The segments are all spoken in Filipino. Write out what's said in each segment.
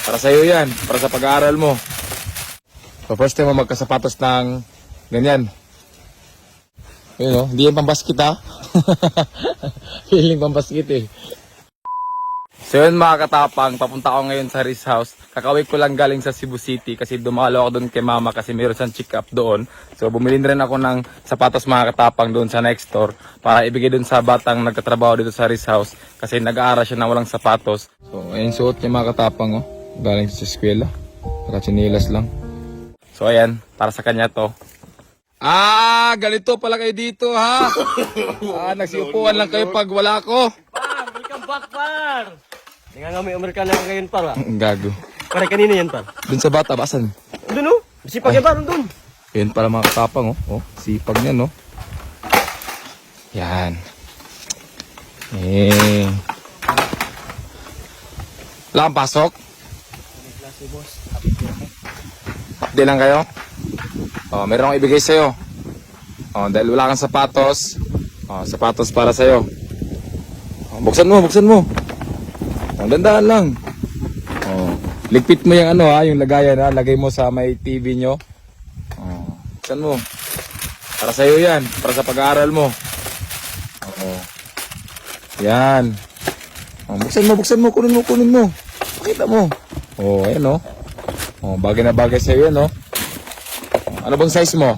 Para sa'yo yan, para sa pag-aaral mo. So first time mo magkasapatos ng ganyan. Yun o, hindi yan pambasket ha. Feeling pambasket eh. So yun mga katapang, papunta ako ngayon sa Riz House. Kakawin ko lang galing sa Cebu City kasi dumalo ako doon kay mama kasi mayroon siyang check up doon. So bumili rin ako ng sapatos mga katapang doon sa next store para ibigay doon sa batang nagtatrabaho dito sa Riz House kasi nag-aaral siya na walang sapatos. So ayun suot niya mga katapang oh, galing sa eskwela. Nakachinilas lang. So ayan, para sa kanya to. Ah, ganito pala kayo dito ha. Nagsiupuan lang kayo pag wala ko. Par, welcome back, par! Hindi nga may Amerikano ngayon, par. Gago. Pare, kanina yan, par. Dun sa bata, basan? Doon, oh. Sipag yan, par, doon. Yun para mga katapang, oh. Oh, sipag niya, no? Yan. Eh. Wala kang pasok? Klase, boss. Half day lang kayo? Oh, meron akong ibigay sa'yo. Oh, dahil wala kang sapatos. Oh, sapatos para sa'yo. Oh, buksan mo, buksan mo. Oh, dandaan lang. Oh, ligpit mo yung ano ha, yung lagayan ha. Lagay mo sa may TV nyo. Oh, buksan mo. Para sa'yo yan, para sa pag-aaral mo. Oh. Yan. Oh, buksan mo, kunin mo. Pakita mo. Oh, ayan oh. Oh, bagay na bagay sa'yo yan oh. Ano bang size mo?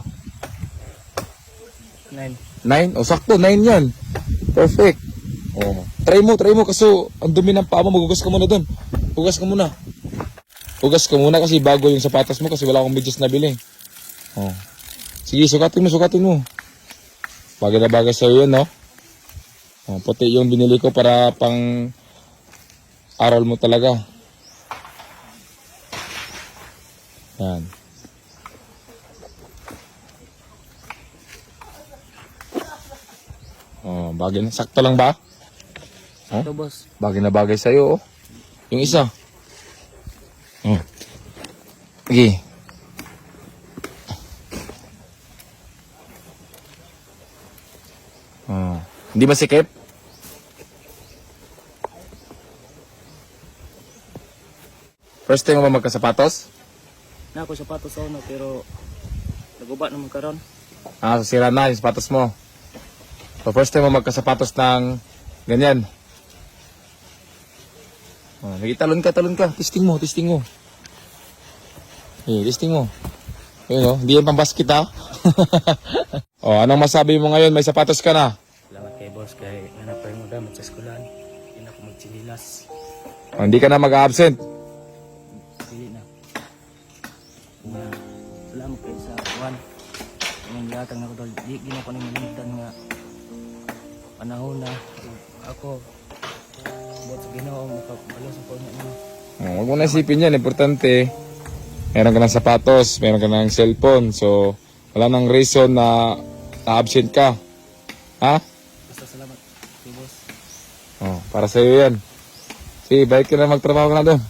9? O sakto, 9 yan. Perfect. Oh. Try mo kaso ang dumi ng paa mo, magugas ka muna doon. Hugas ka muna kasi bago yung sapatos mo kasi wala akong medyas na bili. Oh. Sige, sukatin mo. Bagay na bagay sa'yo yun, no? Oh, puti yung binili ko para pang aral mo talaga. Yan. Oh, bagay na. Sakto lang ba? Oh, Ito, boss. bagay na bagay sa'yo, oh. Yung isa. Oh. Sige. Oh. Hindi masikip? First time mo ba magkasapatos? Na ako sapatos ako na, pero naguba naman karon. Ah, sira na yung sapatos mo. So first time mo magkasapatos ng ganyan. Oh, talon ka. Testing mo. Testing mo. Yun oh, hindi yan pambasket ha. Oh, anong masabi mo ngayon? May sapatos ka na. Salamat kay boss, kay nanapay mo damit sa eskulan. Hindi na ako magchinilas. Oh, hindi ka na mag-absent. Hindi na. Salamat kayo sa kuwan. Ang latang na ko doon. Di gina ko na malimtan nga panahon na ako buat sa Ginoo makabalo sa puno niyo. Oh, huwag mo na isipin yan. Importante. Meron ka ng sapatos. Meron ka ng cellphone. So, wala nang reason na na-absent ka. Ha? Basta salamat kay boss. Oh, para sa'yo yan. Sige, balik ka na magtrabaho ka na doon.